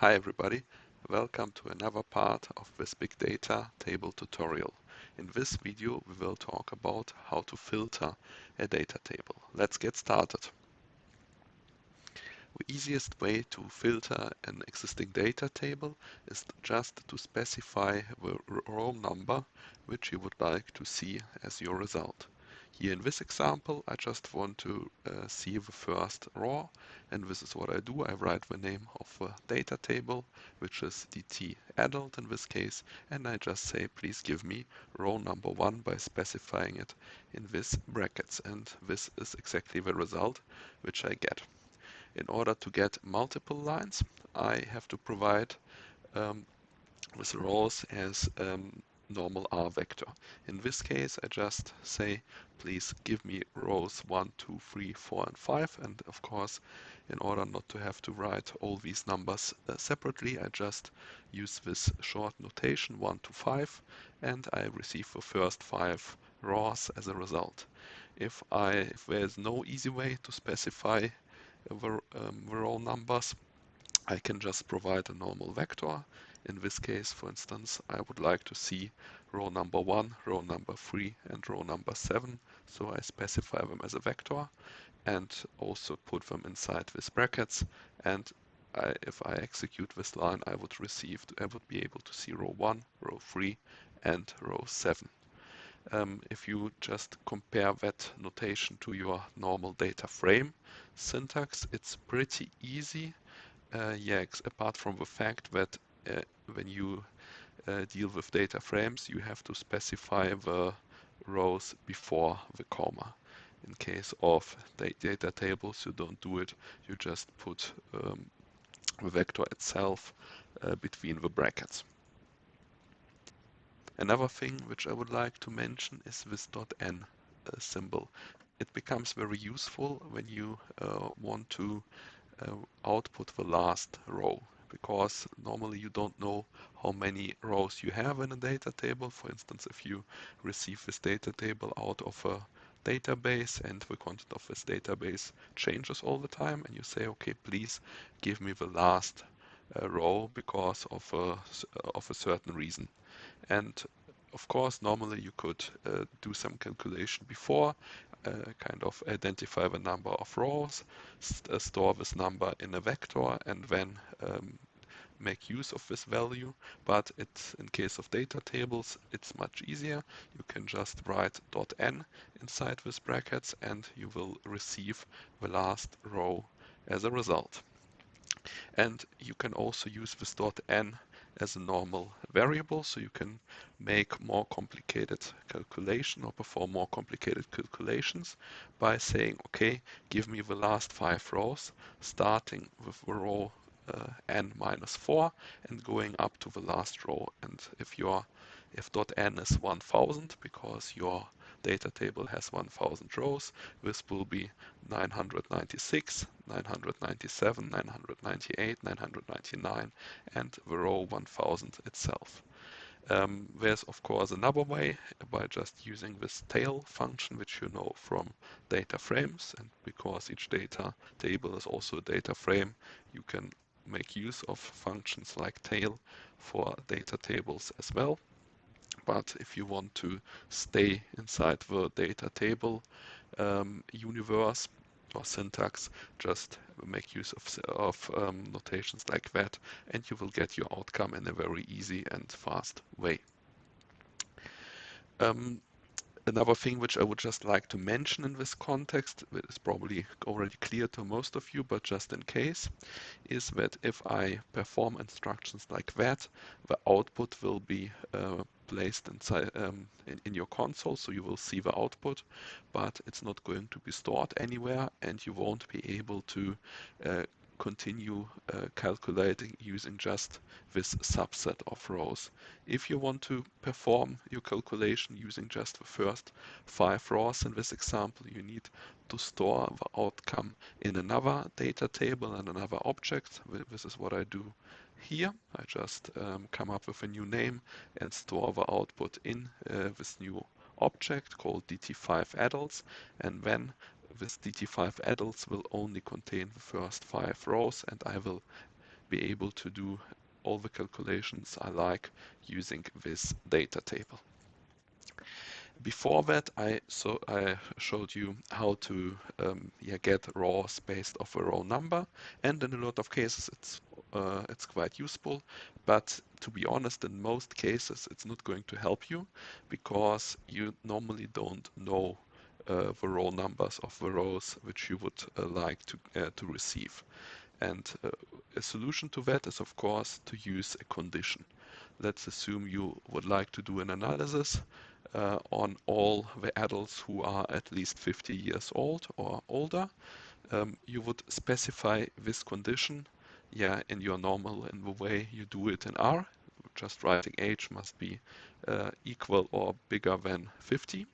Hi everybody, welcome to another part of this big data table tutorial. In this video we will talk about how to filter a data table. Let's get started. The easiest way to filter an existing data table is just to specify the row number which you would like to see as your result. Here in this example, I just want to see the first row, and this is what I do. I write the name of the data table, which is DT adult in this case, and I just say, please give me row number 1 by specifying it in these brackets, and this is exactly the result which I get. In order to get multiple lines, I have to provide with rows as normal R vector. In this case, I just say, please give me rows 1, 2, 3, 4, and 5. And of course, in order not to have to write all these numbers separately, I just use this short notation 1 to 5, and I receive the first 5 rows as a result. If there is no easy way to specify the row numbers, I can just provide a normal vector. In this case, for instance, I would like to see row number 1, row number 3, and row number 7. So I specify them as a vector and also put them inside these brackets. And if I execute this line, I would be able to see row 1, row 3, and row 7. If you just compare that notation to your normal data frame syntax, it's pretty easy. Apart from the fact that when you deal with data frames, you have to specify the rows before the comma. In case of data tables, you don't do it. You just put the vector itself between the brackets. Another thing which I would like to mention is this .n symbol. It becomes very useful when you want to output the last row, because normally you don't know how many rows you have in a data table. For instance, if you receive this data table out of a database and the content of this database changes all the time, and you say, okay, please give me the last row because of a certain reason. And of course, normally you could do some calculation before, kind of identify the number of rows, store this number in a vector, and then make use of this value. But in case of data tables, it's much easier. You can just write .n inside these brackets, and you will receive the last row as a result. And you can also use this .n as a normal variable, so you can make more complicated calculation or perform more complicated calculations by saying, okay, give me the last 5 rows, starting with the row n minus 4 and going up to the last row. And if .n is 1000, because your data table has 1000 rows, this will be 996, 997, 998, 999, and the row 1000 itself. There's of course another way by just using this tail function, which you know from data frames, and because each data table is also a data frame, you can make use of functions like tail for data tables as well. But if you want to stay inside the data table universe or syntax, just make use of notations like that, and you will get your outcome in a very easy and fast way. Another thing which I would just like to mention in this context, that is probably already clear to most of you, but just in case, is that if I perform instructions like that, the output will be placed inside in your console, so you will see the output, but it's not going to be stored anywhere, and you won't be able to continue calculating using just this subset of rows. If you want to perform your calculation using just the first 5 rows in this example, you need to store the outcome in another data table and another object. This is what I do here. I just come up with a new name and store the output in this new object called DT5 adults, and then this DT5 adults will only contain the first 5 rows, and I will be able to do all the calculations I like using this data table. Before that, I showed you how to get rows based off a raw number, and in a lot of cases it's quite useful. But to be honest, in most cases it's not going to help you because you normally don't know the raw numbers of the rows which you would like to receive. And a solution to that is, of course, to use a condition. Let's assume you would like to do an analysis on all the adults who are at least 50 years old or older. You would specify this condition, in your normal, in the way you do it in R. Just writing age must be equal or bigger than 50.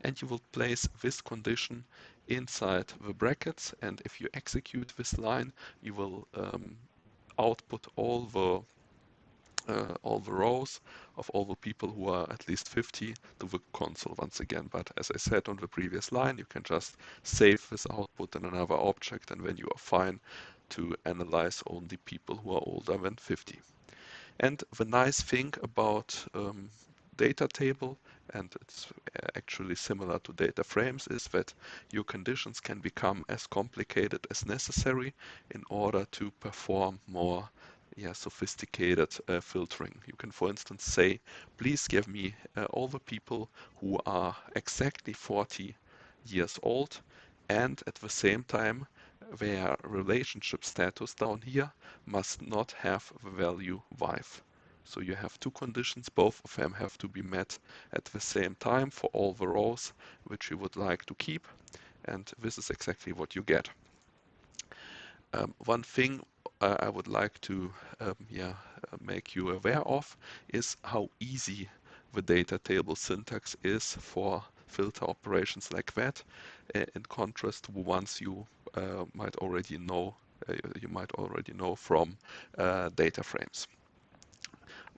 And you will place this condition inside the brackets. And if you execute this line, you will output all the rows of all the people who are at least 50 to the console once again. But as I said on the previous line, you can just save this output in another object, and then you are fine to analyze only people who are older than 50. And the nice thing about data table, and it's actually similar to data frames, is that your conditions can become as complicated as necessary in order to perform more sophisticated filtering. You can, for instance, say, please give me all the people who are exactly 40 years old, and at the same time their relationship status down here must not have the value wife. So you have two conditions, both of them have to be met at the same time for all the rows which you would like to keep, and this is exactly what you get. One thing I would like to make you aware of is how easy the data table syntax is for filter operations like that, in contrast to the ones might already know from data frames.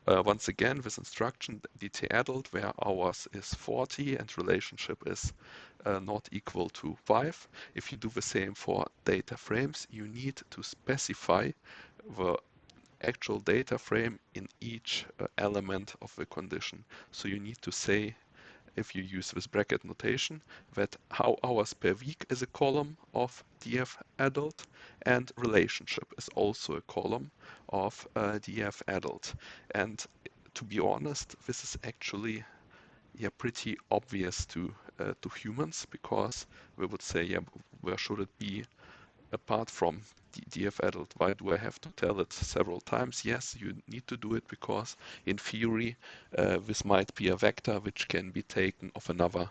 Once again, this instruction dt adult, where hours is 40 and relationship is not equal to 5. If you do the same for data frames, you need to specify the actual data frame in each element of the condition. So you need to say, if you use this bracket notation, that how hours per week is a column of df adult, and relationship is also a column of df adult. And to be honest, this is actually pretty obvious to humans, because we would say, where should it be apart from df adult? Why do I have to tell it several times? Yes, you need to do it because in theory this might be a vector which can be taken of another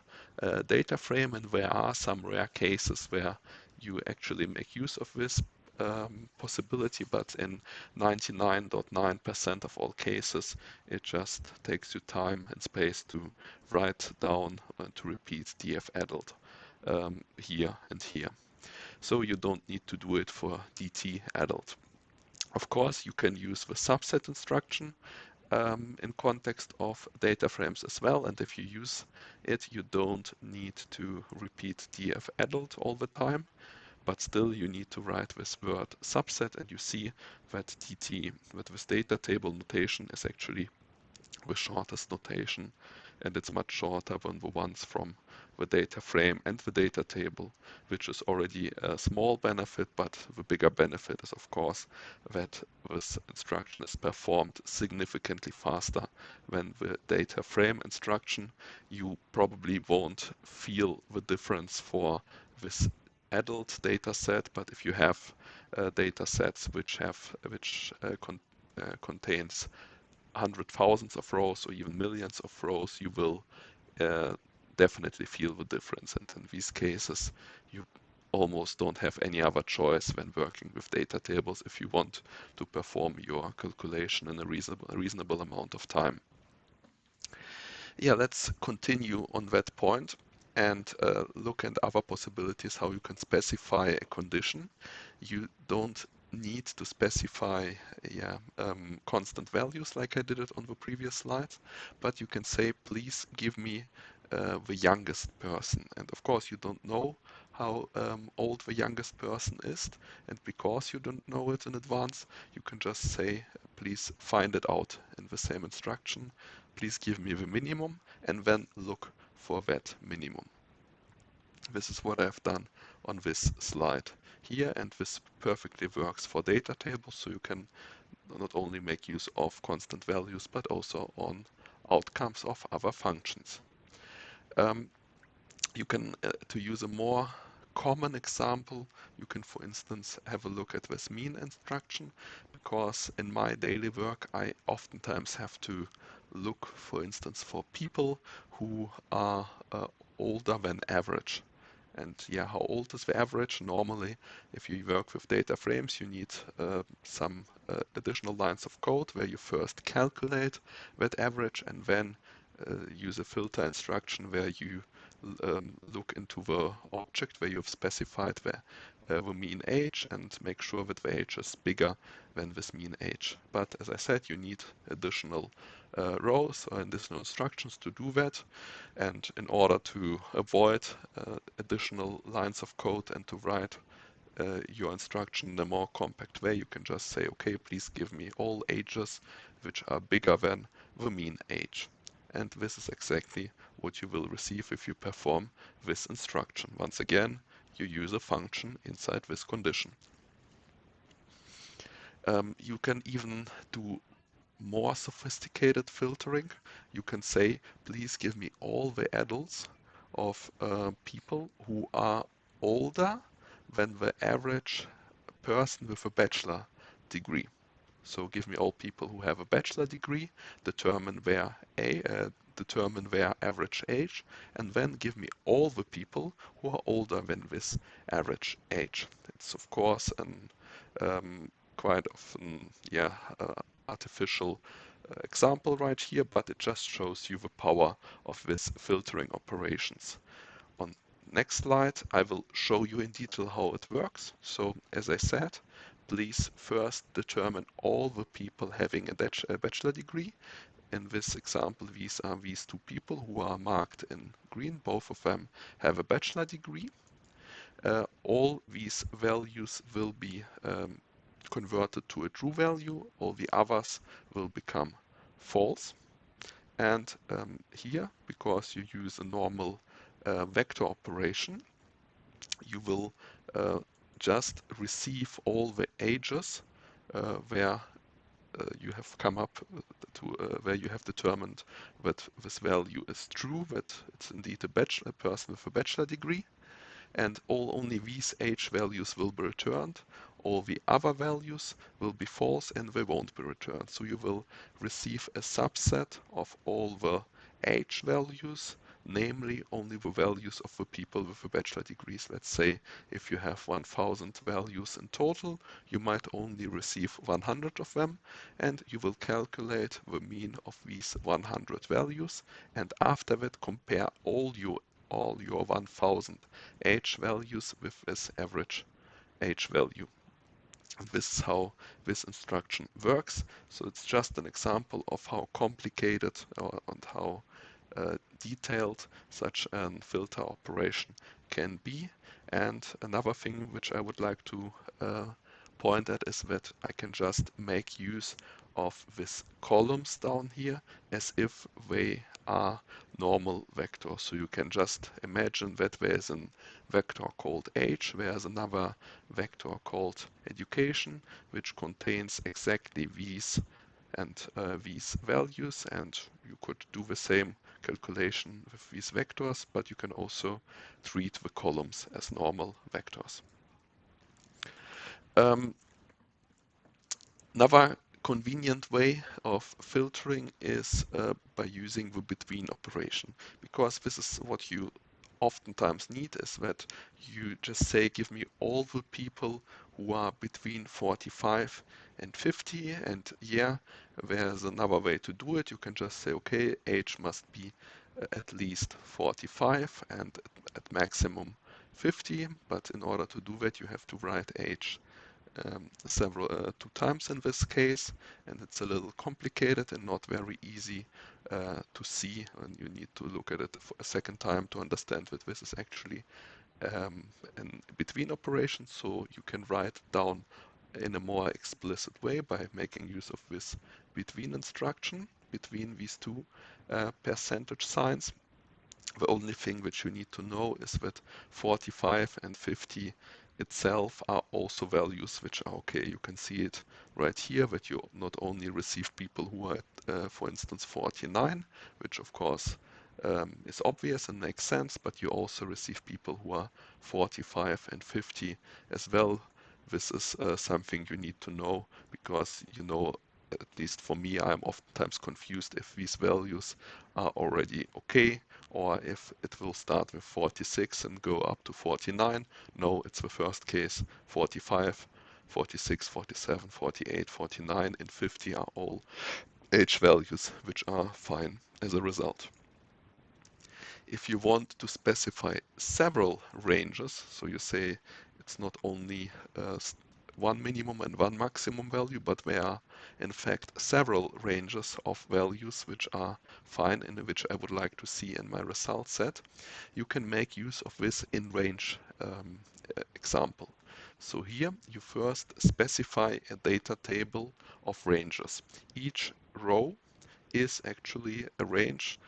data frame, and there are some rare cases where you actually make use of this possibility, but in 99.9% of all cases it just takes you time and space to write down to repeat df adult here and here. So you don't need to do it for dt adult. Of course, you can use the subset instruction in context of data frames as well, and if you use it, you don't need to repeat df adult all the time, but still you need to write this word subset, and you see that dt with this data table notation is actually the shortest notation, and it's much shorter than the ones from the data frame and the data table, which is already a small benefit, but the bigger benefit is, of course, that this instruction is performed significantly faster than the data frame instruction. You probably won't feel the difference for this adult data set, but if you have data sets which contains hundred thousands of rows or even millions of rows, you will uh, definitely feel the difference. And in these cases, you almost don't have any other choice when working with data tables if you want to perform your calculation in a reasonable amount of time. Yeah, let's continue on that point and look at other possibilities how you can specify a condition. You don't need to specify constant values like I did it on the previous slides, but you can say, please give me the youngest person. And of course, you don't know how old the youngest person is. And because you don't know it in advance, you can just say, please find it out in the same instruction. Please give me the minimum and then look for that minimum. This is what I've done on this slide here, and this perfectly works for data tables, so you can not only make use of constant values, but also on outcomes of other functions. Um, you can, to use a more common example, you can, for instance, have a look at this mean instruction, because in my daily work, I oftentimes have to look, for instance, for people who are older than average. And yeah, how old is the average? Normally, if you work with data frames, you need some additional lines of code where you first calculate that average and then use a filter instruction where you look into the object where you've specified the mean age and make sure that the age is bigger than this mean age. But as I said, you need additional rows or additional instructions to do that. And in order to avoid additional lines of code and to write your instruction in a more compact way, you can just say, okay, please give me all ages which are bigger than the mean age. And this is exactly what you will receive if you perform this instruction. Once again, you use a function inside this condition. You can even do more sophisticated filtering. You can say, please give me all the adults of people who are older than the average person with a bachelor degree. So give me all people who have a bachelor degree, determine their average age, and then give me all the people who are older than this average age. It's of course an quite often, yeah, artificial example right here, but it just shows you the power of this filtering operations. On next slide, I will show you in detail how it works. So as I said, please first determine all the people having a bachelor degree. In this example, these are these two people who are marked in green. Both of them have a bachelor degree. All these values will be converted to a true value. All the others will become false. And here, because you use a normal vector operation, you will just receive all the ages where you have come up to where you have determined that this value is true, that it's indeed a person with a bachelor degree, and only these age values will be returned. All the other values will be false and they won't be returned. So you will receive a subset of all the age values, namely only the values of the people with the bachelor degrees. Let's say if you have 1000 values in total, you might only receive 100 of them, and you will calculate the mean of these 100 values, and after that compare all your 1000 age values with this average age value. And this is how this instruction works. So it's just an example of how complicated and how detailed such an filter operation can be. And another thing which I would like to point at is that I can just make use of these columns down here as if they are normal vectors. So you can just imagine that there's a vector called age, there's another vector called education, which contains exactly these and these values, and you could do the same calculation with these vectors, but you can also treat the columns as normal vectors. Another convenient way of filtering is by using the between operation, because this is what you oftentimes need, is that you just say, give me all the people who are between 45 and 50, and yeah, there's another way to do it. You can just say, okay, age must be at least 45 and at maximum 50, but in order to do that you have to write age two times in this case, and it's a little complicated and not very easy to see, and you need to look at it for a second time to understand that this is actually an between operation, so you can write it down in a more explicit way by making use of this between instruction between these two percentage signs. The only thing which you need to know is that 45 and 50 itself are also values which are okay. You can see it right here that you not only receive people who are at, for instance, 49, which of course is obvious and makes sense, but you also receive people who are 45 and 50 as well. This is something you need to know because you know, at least for me, I'm oftentimes confused if these values are already okay or if it will start with 46 and go up to 49. No, it's the first case, 45, 46, 47, 48, 49, and 50 are all age values, which are fine as a result. If you want to specify several ranges, so you say it's not only one minimum and one maximum value, but there are in fact several ranges of values which are fine and which I would like to see in my result set, you can make use of this in range example. So here you first specify a data table of ranges. Each row is actually a range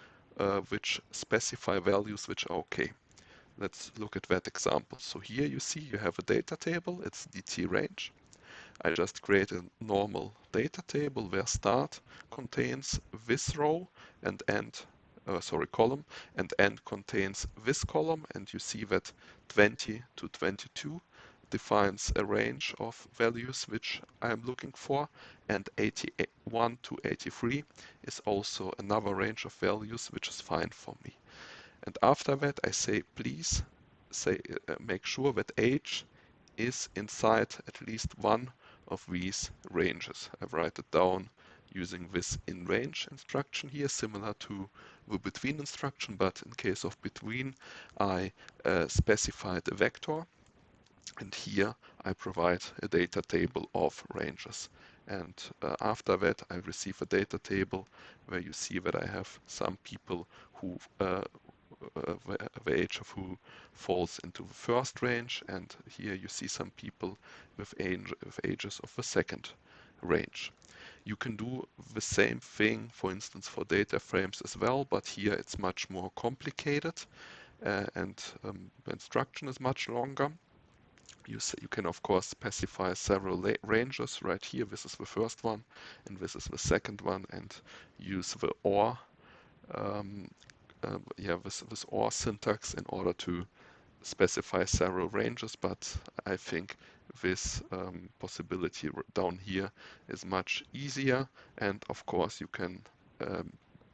which specify values which are okay. Let's look at that example. So here you see you have a data table, it's DT range. I just create a normal data table where start contains this row and end, column, and end contains this column, and you see that 20 to 22 defines a range of values which I'm looking for, and 81 to 83 is also another range of values which is fine for me. And after that I say please make sure that age is inside at least one of these ranges. I write it down using this in range instruction here, similar to the between instruction, but in case of between, I specified a vector, and here I provide a data table of ranges. And after that, I receive a data table where you see that I have some people who the age of who falls into the first range, and here you see some people with ages of the second range. You can do the same thing, for instance, for data frames as well, but here it's much more complicated and the instruction is much longer. You can of course specify several ranges right here. This is the first one and this is the second one, and use the OR this OR syntax in order to specify several ranges, but I think this possibility down here is much easier, and of course you can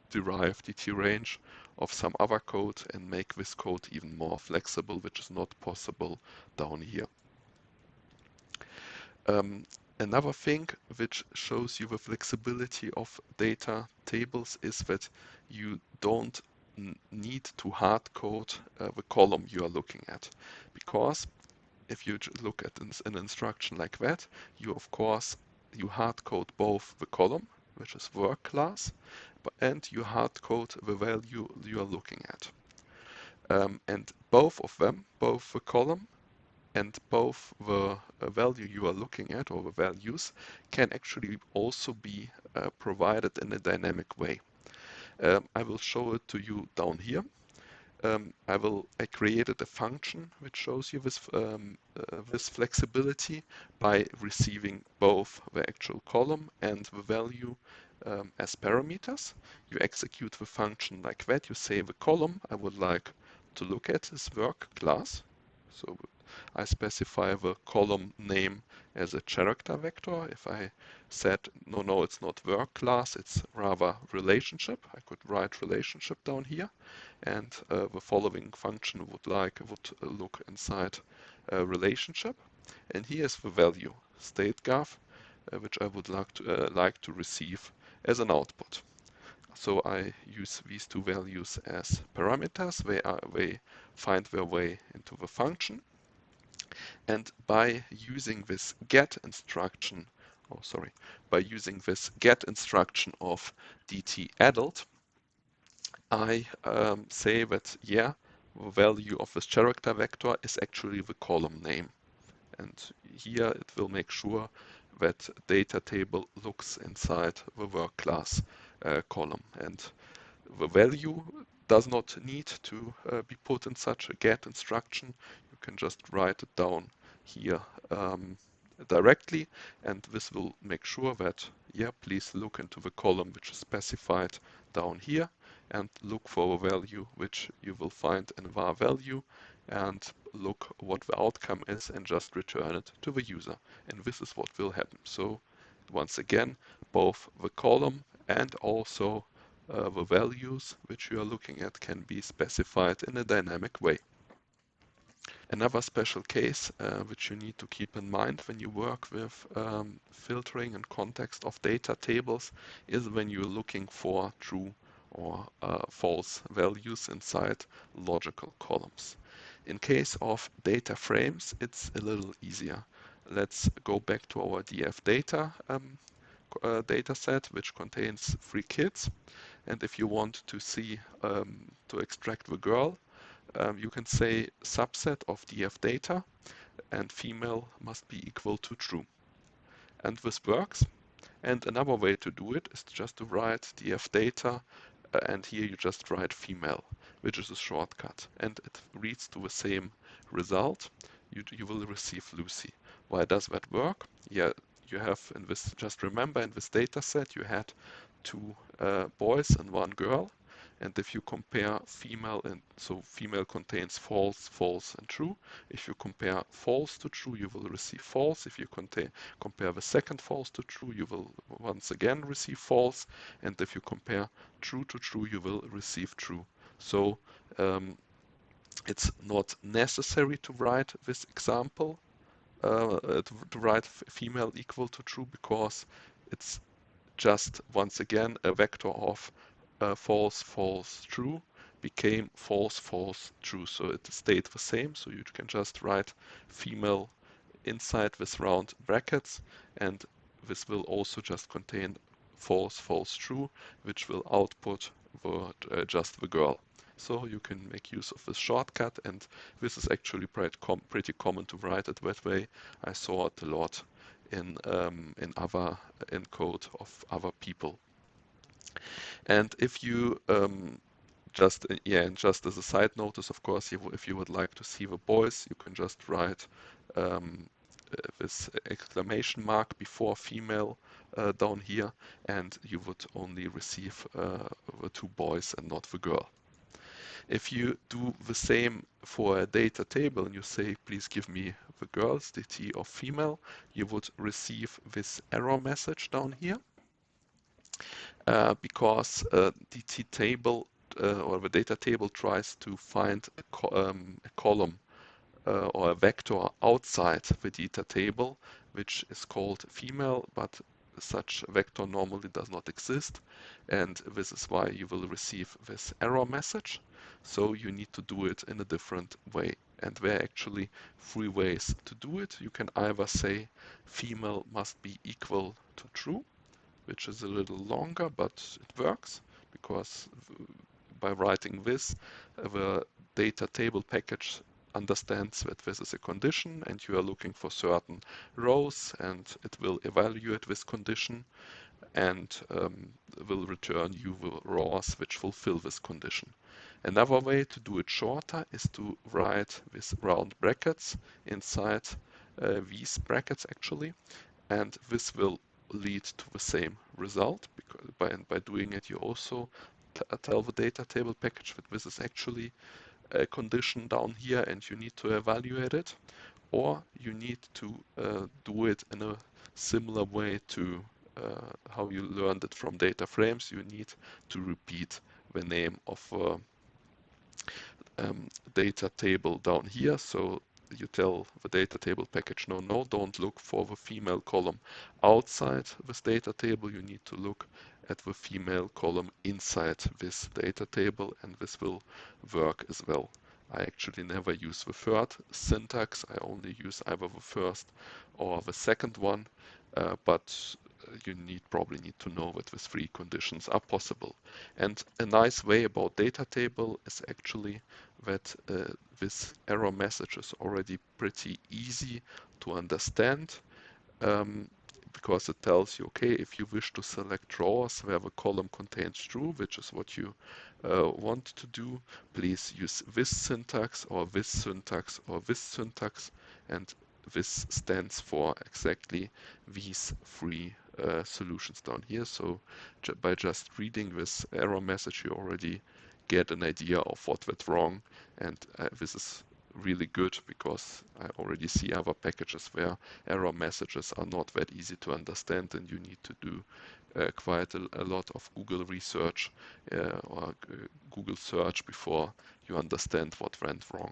derive DT range of some other code and make this code even more flexible, which is not possible down here. Another thing which shows you the flexibility of data tables is that you don't need to hard code the column you are looking at, because if you look at an instruction like that, you of course hard code both the column, which is work class, and you hard code the value you are looking at. And both of them, both the column and both the value you are looking at, or the values, can actually also be provided in a dynamic way. I will show it to you down here. I created a function which shows you this flexibility by receiving both the actual column and the value as parameters. You execute the function like that. You say the column I would like to look at is work class. So I specify the column name as a character vector. If I said, no, it's not work class, it's rather relationship, I could write relationship down here. And the following function would look inside a relationship. And here's the value, state_gov, which I would like to receive as an output. So I use these two values as parameters. They find their way into the function. And by using this get instruction, oh sorry, by using this get instruction of dt adult, I say that, yeah, the value of this character vector is actually the column name. And here it will make sure that data table looks inside the work class column. And the value does not need to be put in such a get instruction. You can just write it down here directly, and this will make sure that, yeah, please look into the column which is specified down here and look for a value which you will find in var value, and look what the outcome is and just return it to the user. And this is what will happen. So once again, both the column and also the values which you are looking at can be specified in a dynamic way. Another special case which you need to keep in mind when you work with filtering and context of data tables is when you're looking for true or false values inside logical columns. In case of data frames, it's a little easier. Let's go back to our DF data data set, which contains 3 kids. And if you want to see, to extract the girl, you can say subset of df data and female must be equal to true. And this works. And another way to do it is just to write df data and here you just write female, which is a shortcut. And it reads to the same result. You will receive Lucy. Why does that work? Yeah, you have in this, just remember in this data set you had 2 boys and 1 girl. And if you compare female, and so female contains false, false, and true. If you compare false to true, you will receive false. If you compare the second false to true, you will once again receive false. And if you compare true to true, you will receive true. So it's not necessary to write this example, to write female equal to true, because it's just once again a vector of false, false, true became false, false, true. So it stayed the same. So you can just write female inside this round brackets, and this will also just contain false, false, true, which will output just the girl. So you can make use of this shortcut, and this is actually pretty common to write it that way. I saw it a lot in other in code of other people. And if you and just as a side notice, of course, if you would like to see the boys, you can just write this exclamation mark before female down here, and you would only receive the 2 boys and not the girl. If you do the same for a data table and you say, please give me the girls, dt of female, you would receive this error message down here. Because dt table or the data table tries to find a column or a vector outside the data table, which is called female, but such vector normally does not exist, and this is why you will receive this error message. So you need to do it in a different way. And there are actually 3 ways to do it. You can either say female must be equal to true, which is a little longer, but it works, because by writing this, the data table package understands that this is a condition and you are looking for certain rows, and it will evaluate this condition and will return you the rows which fulfill this condition. Another way to do it shorter is to write with round brackets inside these brackets actually, and this will lead to the same result, because by doing it you also tell the data table package that this is actually a condition down here and you need to evaluate it, or you need to do it in a similar way to how you learned it from data frames. You need to repeat the name of data table down here. So you tell the data table package, no, don't look for the female column outside this data table. You need to look at the female column inside this data table, and this will work as well. I actually never use the third syntax. I only use either the first or the second one, but you probably need to know that these three conditions are possible. And a nice way about data table is actually that this error message is already pretty easy to understand. Because it tells you, okay, if you wish to select drawers where the column contains true, which is what you want to do, please use this syntax or this syntax or this syntax, and this stands for exactly these three solutions down here. So by just reading this error message, you already get an idea of what went wrong, and this is really good because I already see other packages where error messages are not that easy to understand, and you need to do quite a lot of Google research or Google search before you understand what went wrong.